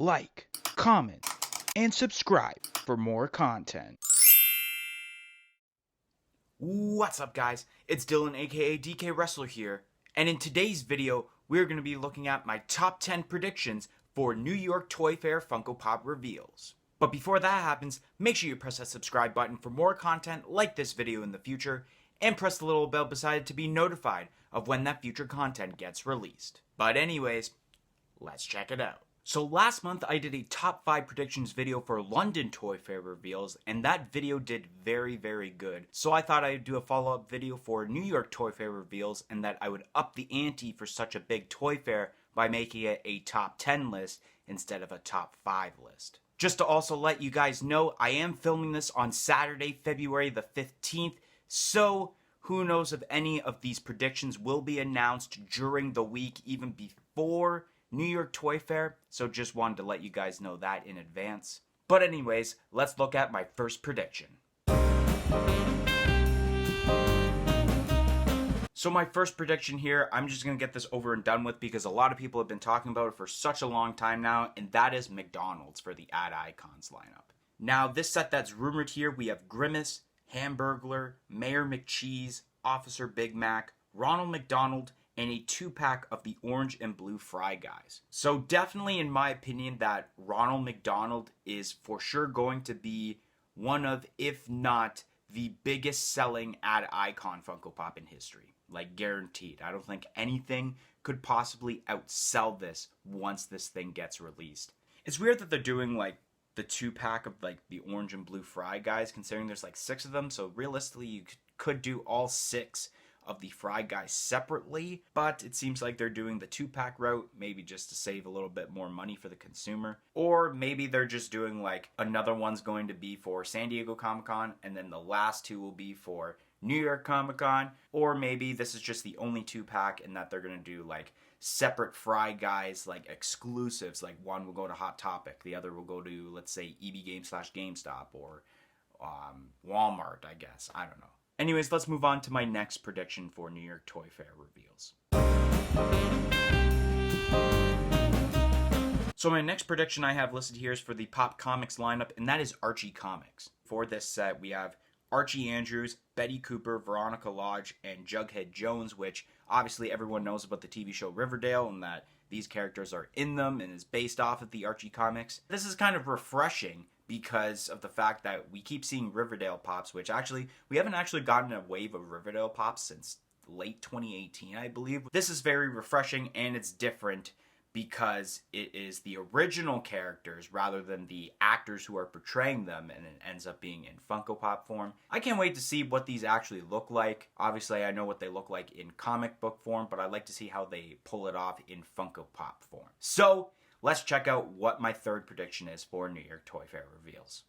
like, comment, and subscribe for more content. What's up, guys? It's Dylan, aka DK Wrestler here, and in today's video, we're going to be looking at my top 10 predictions for New York Toy Fair Funko Pop reveals. But before that happens, make sure you press that subscribe button for more content like this video in the future, and press the little bell beside it to be notified of when that future content gets released. But anyways, let's check it out. So last month I did a top 5 predictions video for London Toy Fair reveals, and that video did very good. So I thought I'd do a follow-up video for New York Toy Fair reveals, and that I would up the ante for such a big toy fair by making it a top 10 list instead of a top 5 list. Just to also let you guys know, I am filming this on Saturday, February the 15th, so who knows if any of these predictions will be announced during the week, even before New York Toy Fair, so just wanted to let you guys know that in advance. But anyways, let's look at my first prediction. So my first prediction here, I'm just going to get this over and done with because a lot of people have been talking about it for such a long time now, and that is McDonald's for the Ad Icons lineup. Now, this set that's rumored here, we have Grimace, Hamburglar, Mayor McCheese, Officer Big Mac, Ronald McDonald, and a 2-pack of the orange and blue Fry Guys. So definitely in my opinion that Ronald McDonald is for sure going to be one of, if not the biggest selling Ad Icon Funko Pop in history. Like guaranteed. I don't think anything could possibly outsell this once this thing gets released. It's weird that they're doing like the 2-pack of like the orange and blue Fry Guys, considering there's like 6 of them, so realistically you could do all 6 of the Fry Guys separately, but it seems like they're doing the 2-pack route, maybe just to save a little bit more money for the consumer. Or maybe they're just doing like another one's going to be for San Diego Comic-Con, and then the last 2 will be for New York Comic-Con. Or maybe this is just the only 2-pack and that they're going to do like separate Fry Guys, like exclusives. Like one will go to Hot Topic, the other will go to, let's say, EB Games / GameStop or Walmart, I guess. I don't know. Anyways, let's move on to my next prediction for New York Toy Fair reveals. So my next prediction I have listed here is for the Pop Comics lineup, and that is Archie Comics. For this set, we have Archie Andrews, Betty Cooper, Veronica Lodge, and Jughead Jones, which obviously everyone knows about the TV show Riverdale, and that these characters are in them and is based off of the Archie comics. This is kind of refreshing because of the fact that we keep seeing Riverdale pops, which actually, we haven't actually gotten a wave of Riverdale pops since late 2018, I believe. This is very refreshing, and it's different because it is the original characters rather than the actors who are portraying them, and it ends up being in Funko Pop form. I can't wait to see what these actually look like. Obviously, I know what they look like in comic book form, but I'd like to see how they pull it off in Funko Pop form. So, let's check out what my third prediction is for New York Toy Fair reveals.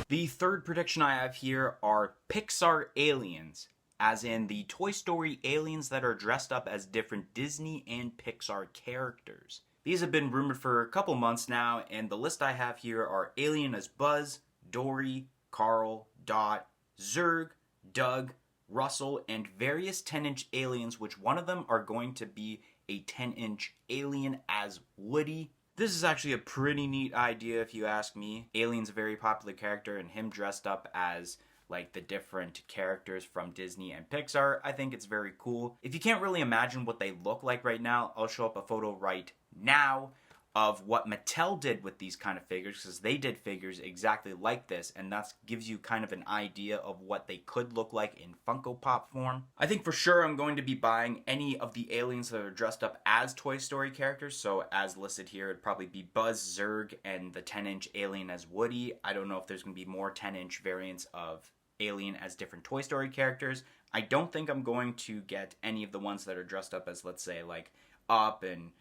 The third prediction I have here are Pixar aliens, as in the Toy Story aliens that are dressed up as different Disney and Pixar characters. These have been rumored for a couple months now, and the list I have here are Alien as Buzz, Dory, Carl, Dot, Zurg, Doug, Russell, and various 10-inch aliens, which one of them are going to be a 10-inch alien as Woody. This is actually a pretty neat idea if you ask me. Alien's a very popular character, and him dressed up as like the different characters from Disney and Pixar, I think it's very cool. If you can't really imagine what they look like right now, I'll show up a photo right now of what Mattel did with these kind of figures, because they did figures exactly like this, and that gives you kind of an idea of what they could look like in Funko Pop form. I think for sure I'm going to be buying any of the aliens that are dressed up as Toy Story characters, so as listed here, it'd probably be Buzz, Zurg, and the 10-inch alien as Woody. I don't know if there's going to be more 10-inch variants of alien as different Toy Story characters. I don't think I'm going to get any of the ones that are dressed up as, let's say, like Up and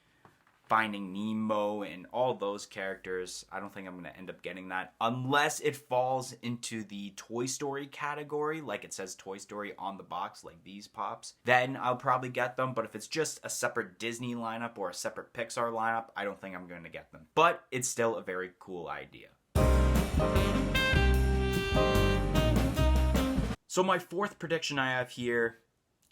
Finding Nemo and all those characters. I don't think I'm going to end up getting that unless it falls into the Toy Story category, like it says Toy Story on the box, like these pops. Then I'll probably get them, but if it's just a separate Disney lineup or a separate Pixar lineup, I don't think I'm going to get them. But it's still a very cool idea. So my fourth prediction I have here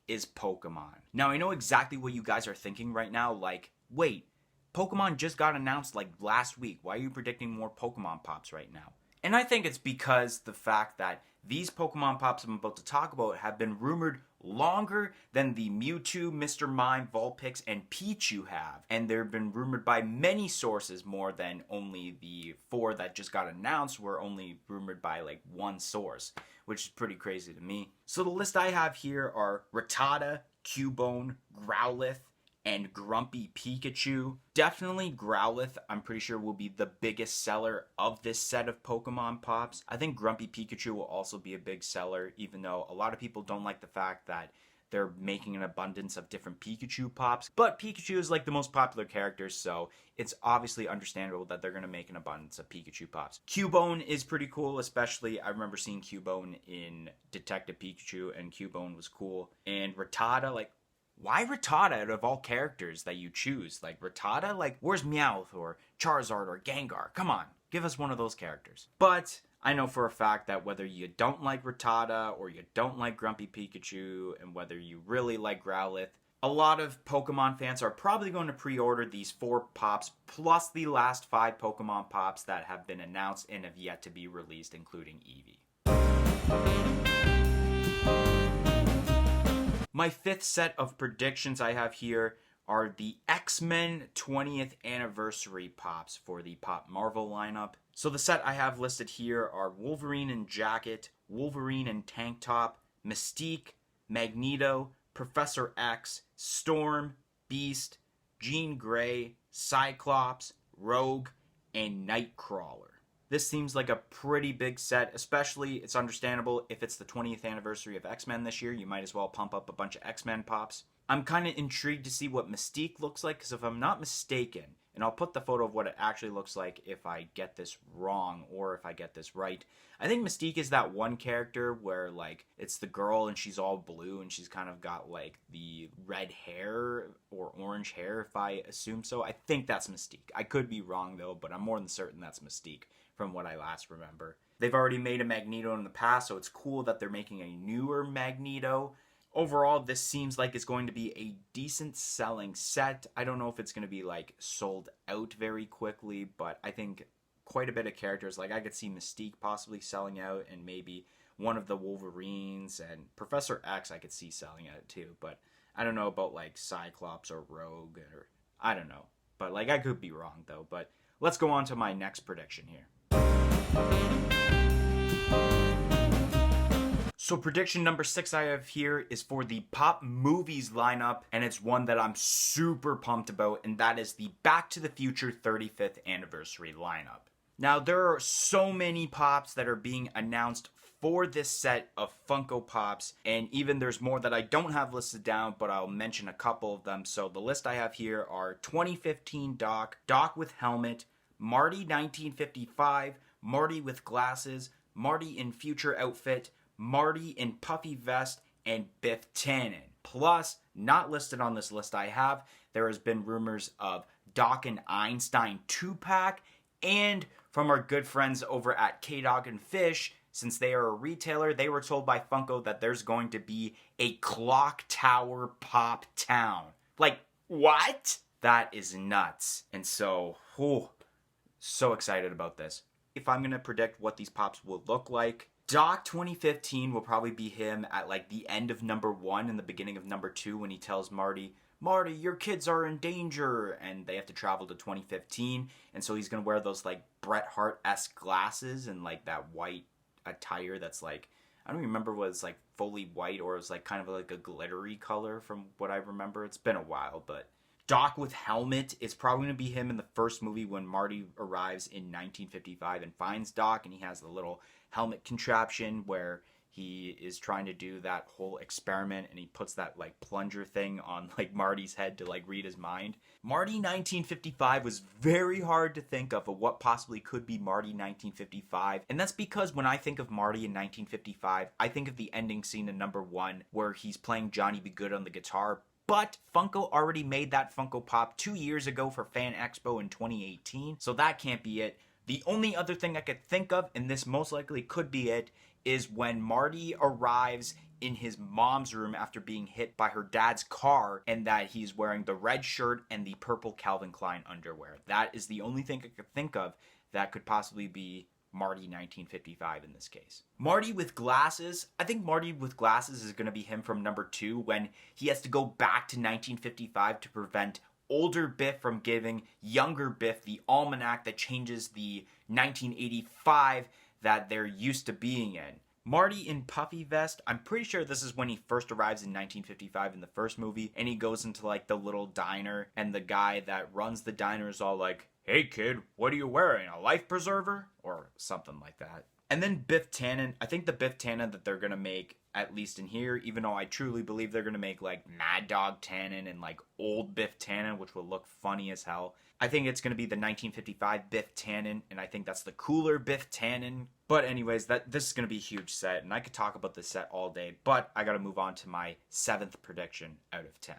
is Pokemon. Now, I know exactly what you guys are thinking right now, like, wait, Pokemon just got announced like last week. Why are you predicting more Pokemon Pops right now? And I think it's because the fact that these Pokemon Pops I'm about to talk about have been rumored longer than the Mewtwo, Mr. Mime, Vulpix, and Pichu have. And they've been rumored by many sources more than only the 4 that just got announced were only rumored by like one source, which is pretty crazy to me. So the list I have here are Rattata, Cubone, Growlithe, and Grumpy Pikachu. Definitely Growlithe, I'm pretty sure, will be the biggest seller of this set of Pokemon Pops. I think Grumpy Pikachu will also be a big seller, even though a lot of people don't like the fact that they're making an abundance of different Pikachu Pops. But Pikachu is like the most popular character, so it's obviously understandable that they're going to make an abundance of Pikachu Pops. Cubone is pretty cool, especially I remember seeing Cubone in Detective Pikachu, and Cubone was cool. And Rattata, like, why Rattata out of all characters that you choose? Like, Rattata? Like, where's Meowth or Charizard or Gengar? Come on, give us one of those characters. But I know for a fact that whether you don't like Rattata or you don't like Grumpy Pikachu, and whether you really like Growlithe, a lot of Pokemon fans are probably going to pre-order these 4 Pops, plus the last 5 Pokemon Pops that have been announced and have yet to be released, including Eevee. My 5th set of predictions I have here are the X-Men 20th Anniversary Pops for the Pop Marvel lineup. So the set I have listed here are Wolverine in jacket, Wolverine in tank top, Mystique, Magneto, Professor X, Storm, Beast, Jean Grey, Cyclops, Rogue, and Nightcrawler. This seems like a pretty big set, especially it's understandable if it's the 20th anniversary of X-Men this year, you might as well pump up a bunch of X-Men Pops. I'm kind of intrigued to see what Mystique looks like, because if I'm not mistaken, and I'll put the photo of what it actually looks like if I get this wrong or if I get this right. I think Mystique is that one character where, like, it's the girl and she's all blue and she's kind of got, like, the red hair or orange hair, if I assume so. I think that's Mystique. I could be wrong, though, but I'm more than certain that's Mystique from what I last remember. They've already made a Magneto in the past, so it's cool that they're making a newer Magneto. Overall, this seems like it's going to be a decent selling set. I don't know if it's going to be, like, sold out very quickly, but I think quite a bit of characters, like, I could see Mystique possibly selling out, and maybe one of the Wolverines, and Professor X I could see selling out too, but I don't know about, like, Cyclops or Rogue, or I don't know. But, like, I could be wrong, though. But let's go on to my next prediction here. So prediction number 6 I have here is for the Pop Movies lineup, and it's one that I'm super pumped about, and that is the Back to the Future 35th Anniversary lineup. Now, there are so many Pops that are being announced for this set of Funko Pops, and even there's more that I don't have listed down, but I'll mention a couple of them. So the list I have here are 2015 Doc, Doc with helmet, Marty 1955, Marty with glasses, Marty in future outfit, Marty in puffy vest, and Biff Tannen. Plus, not listed on this list I have, there has been rumors of Doc and Einstein 2-pack, and from our good friends over at K-Dog and Fish, since they are a retailer, they were told by Funko that there's going to be a Clock Tower Pop Town. Like, what? That is nuts. And so, so excited about this. If I'm going to predict what these Pops will look like, Doc 2015 will probably be him at, like, the end of number 1 and the beginning of number 2 when he tells Marty, Marty, your kids are in danger, and they have to travel to 2015, and so he's going to wear those, like, Bret Hart-esque glasses and, like, that white attire that's, like, I don't remember what it's, like, fully white, or it was, like, kind of like a glittery color from what I remember. It's been a while, but Doc with helmet is probably going to be him in the first movie when Marty arrives in 1955 and finds Doc, and he has the little helmet contraption where he is trying to do that whole experiment, and he puts that, like, plunger thing on, like, Marty's head to, like, read his mind. Marty 1955 was very hard to think of what possibly could be Marty 1955, and that's because when I think of Marty in 1955, I think of the ending scene in number 1 where he's playing Johnny B. Good on the guitar. But Funko already made that Funko Pop 2 years ago for Fan Expo in 2018, so that can't be it. The only other thing I could think of, and this most likely could be it, is when Marty arrives in his mom's room after being hit by her dad's car, and that he's wearing the red shirt and the purple Calvin Klein underwear. That is the only thing I could think of that could possibly be Marty 1955 in this case. Marty with glasses. I think Marty with glasses is going to be him from number 2 when he has to go back to 1955 to prevent older Biff from giving younger Biff the almanac that changes the 1985 that they're used to being in. Marty in puffy vest, I'm pretty sure this is when he first arrives in 1955 in the first movie, and he goes into like the little diner, and the guy that runs the diner is all like, "Hey kid, what are you wearing, a life preserver?" Or something like that. And then Biff Tannen, I think the Biff Tannen that they're gonna make, at least in here, even though I truly believe they're gonna make like Mad Dog Tannen and like old Biff Tannen, which will look funny as hell. I think it's gonna be the 1955 Biff Tannen, and I think that's the cooler Biff Tannen. But anyways, this is gonna be a huge set, and I could talk about this set all day, but I gotta move on to my 7th prediction out of 10.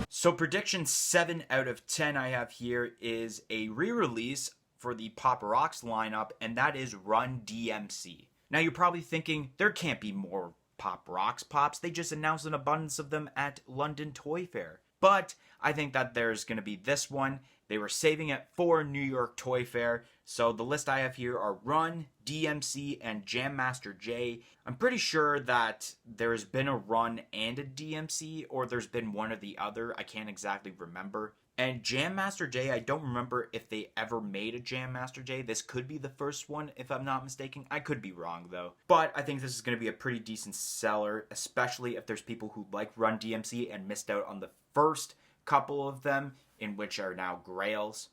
So prediction 7 out of 10 I have here is a re-release for the Pop Rocks lineup, and that is Run DMC. Now you're probably thinking, there can't be more Pop Rocks pops. They just announced an abundance of them at London Toy Fair. But I think that there's going to be this one. They were saving it for New York Toy Fair. So the list I have here are Run, DMC, and Jam Master Jay. I'm pretty sure that there's been a Run and a DMC, or there's been one or the other. I can't exactly remember. And Jam Master Jay, I don't remember if they ever made a Jam Master Jay. This could be the first one, if I'm not mistaken. I could be wrong, though. But I think this is going to be a pretty decent seller, especially if there's people who like Run DMC and missed out on the first couple of them, in which are now grails.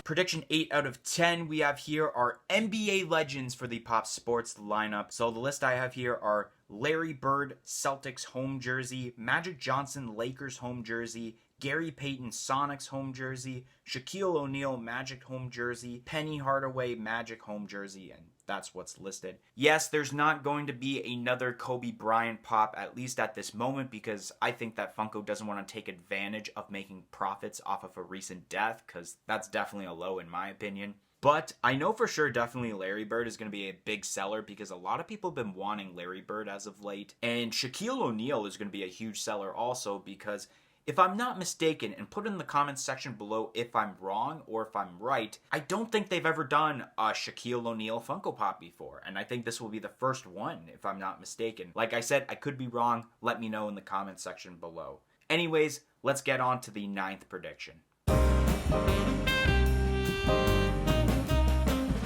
Prediction 8 out of 10 we have here are NBA legends for the Pop Sports lineup. So the list I have here are Larry Bird, Celtics home jersey, Magic Johnson, Lakers home jersey, Gary Payton, Sonics home jersey, Shaquille O'Neal, Magic home jersey, Penny Hardaway, Magic home jersey, and that's what's listed. Yes, there's not going to be another Kobe Bryant pop, at least at this moment, because I think that Funko doesn't want to take advantage of making profits off of a recent death, because that's definitely a low in my opinion. But I know for sure definitely Larry Bird is going to be a big seller, because a lot of people have been wanting Larry Bird as of late. And Shaquille O'Neal is going to be a huge seller also, because if I'm not mistaken, and put in the comments section below if I'm wrong or if I'm right, I don't think they've ever done a Shaquille O'Neal Funko Pop before. And I think this will be the first one, if I'm not mistaken. Like I said, I could be wrong. Let me know in the comments section below. Anyways, let's get on to the 9th prediction.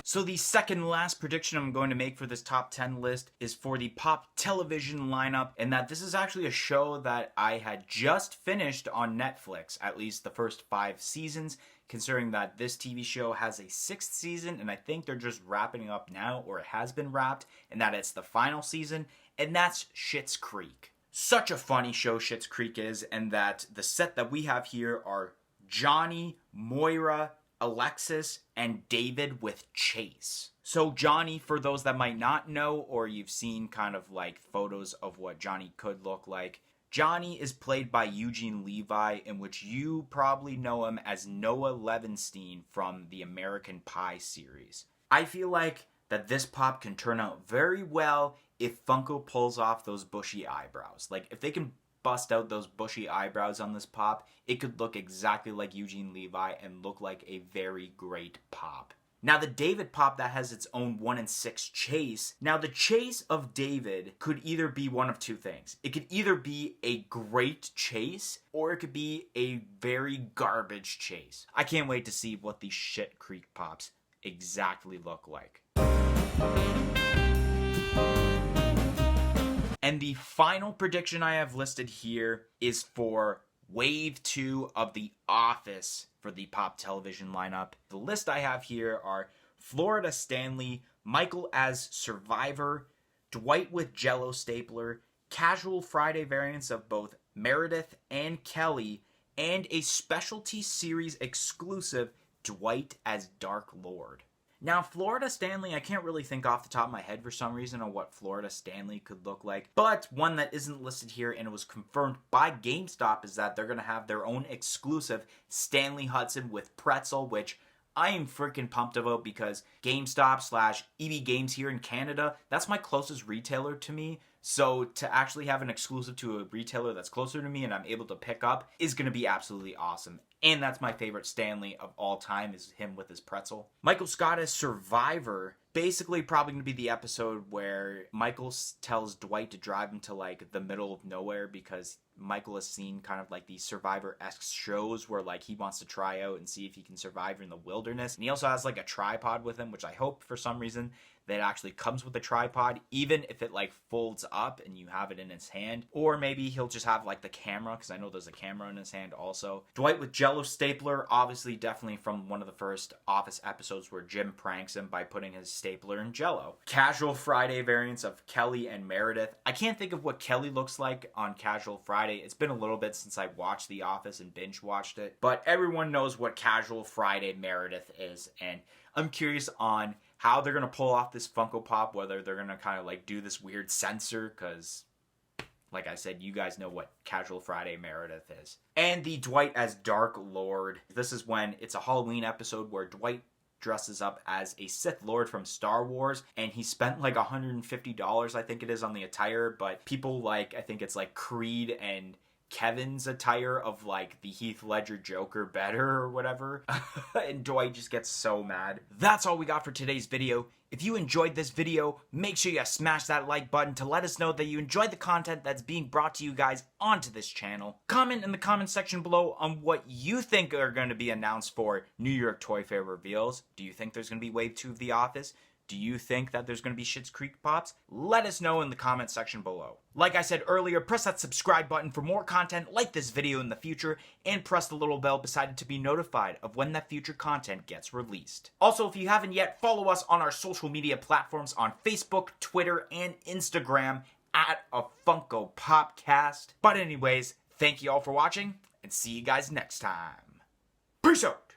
So the second last prediction I'm going to make for this top 10 list is for the Pop television lineup, and that this is actually a show that I had just finished on Netflix, at least the first 5 seasons, considering that this TV show has a 6th season, and I think they're just wrapping up now, or it has been wrapped, and that it's the final season, and that's Schitt's Creek. Such a funny show Schitt's Creek is, and that the set that we have here are Johnny, Moira, Alexis, and David with Chase. So Johnny, for those that might not know, or you've seen kind of like photos of what Johnny could look like, Johnny is played by Eugene Levi, in which you probably know him as Noah Levenstein from the American Pie series. I feel like that this pop can turn out very well if Funko pulls off those bushy eyebrows. Like, if they can bust out those bushy eyebrows on this pop, it could look exactly like Eugene Levi and look like a very great pop. Now the David pop that has its own 1 in 6 chase. Now the chase of David could either be one of two things. It could either be a great chase, or it could be a very garbage chase. I can't wait to see what these Schitt Creek pops exactly look like. And the final prediction I have listed here is for Wave 2 of The Office for the Pop television lineup. The list I have here are Florida Stanley, Michael as Survivor, Dwight with Jello Stapler, Casual Friday variants of both Meredith and Kelly, and a specialty series exclusive Dwight as Dark Lord. Now, Florida Stanley, I can't really think off the top of my head for some reason on what Florida Stanley could look like. But one that isn't listed here, and it was confirmed by GameStop, is that they're going to have their own exclusive Stanley Hudson with Pretzel, which I am freaking pumped about because GameStop slash EB Games here in Canada, that's my closest retailer to me. So to actually have an exclusive to a retailer that's closer to me and I'm able to pick up is going to be absolutely awesome. And that's my favorite Stanley of all time, is him with his pretzel. Michael Scott as Survivor, basically probably going to be the episode where Michael tells Dwight to drive him to like the middle of nowhere, because Michael has seen kind of like these Survivor-esque shows where like he wants to try out and see if he can survive in the wilderness. And he also has like a tripod with him, which I hope for some reason that actually comes with a tripod, even if it like folds up and you have it in his hand. Or maybe he'll just have like the camera, because I know there's a camera in his hand also. Dwight with Jello stapler, obviously definitely from one of the first Office episodes where Jim pranks him by putting his stapler in Jello. Casual Friday variants of Kelly and Meredith. I can't think of what Kelly looks like on Casual Friday. It's been a little bit since I watched The Office and binge watched it, but everyone knows what Casual Friday Meredith is, and I'm curious on how they're going to pull off this Funko Pop, whether they're going to kind of like do this weird censor, because like I said, you guys know what Casual Friday Meredith is. And the Dwight as Dark Lord. This is when it's a Halloween episode where Dwight dresses up as a Sith Lord from Star Wars, and he spent like $150, I think it is, on the attire, but people like, I think it's like Creed and Kevin's attire of like the Heath Ledger Joker better or whatever. And Dwight just gets so mad. That's all we got for today's video. If you enjoyed this video, make sure you smash that like button to let us know that you enjoyed the content that's being brought to you guys onto this channel. Comment in the comment section below on what you think are going to be announced for New York Toy Fair reveals. Do you think there's going to be Wave 2 of The Office? Do you think that there's going to be Schitt's Creek Pops? Let us know in the comment section below. Like I said earlier, press that subscribe button for more content like this video in the future, and press the little bell beside it to be notified of when that future content gets released. Also, if you haven't yet, follow us on our social media platforms on Facebook, Twitter, and Instagram at a Funko Popcast. But anyways, thank you all for watching, and see you guys next time. Peace out!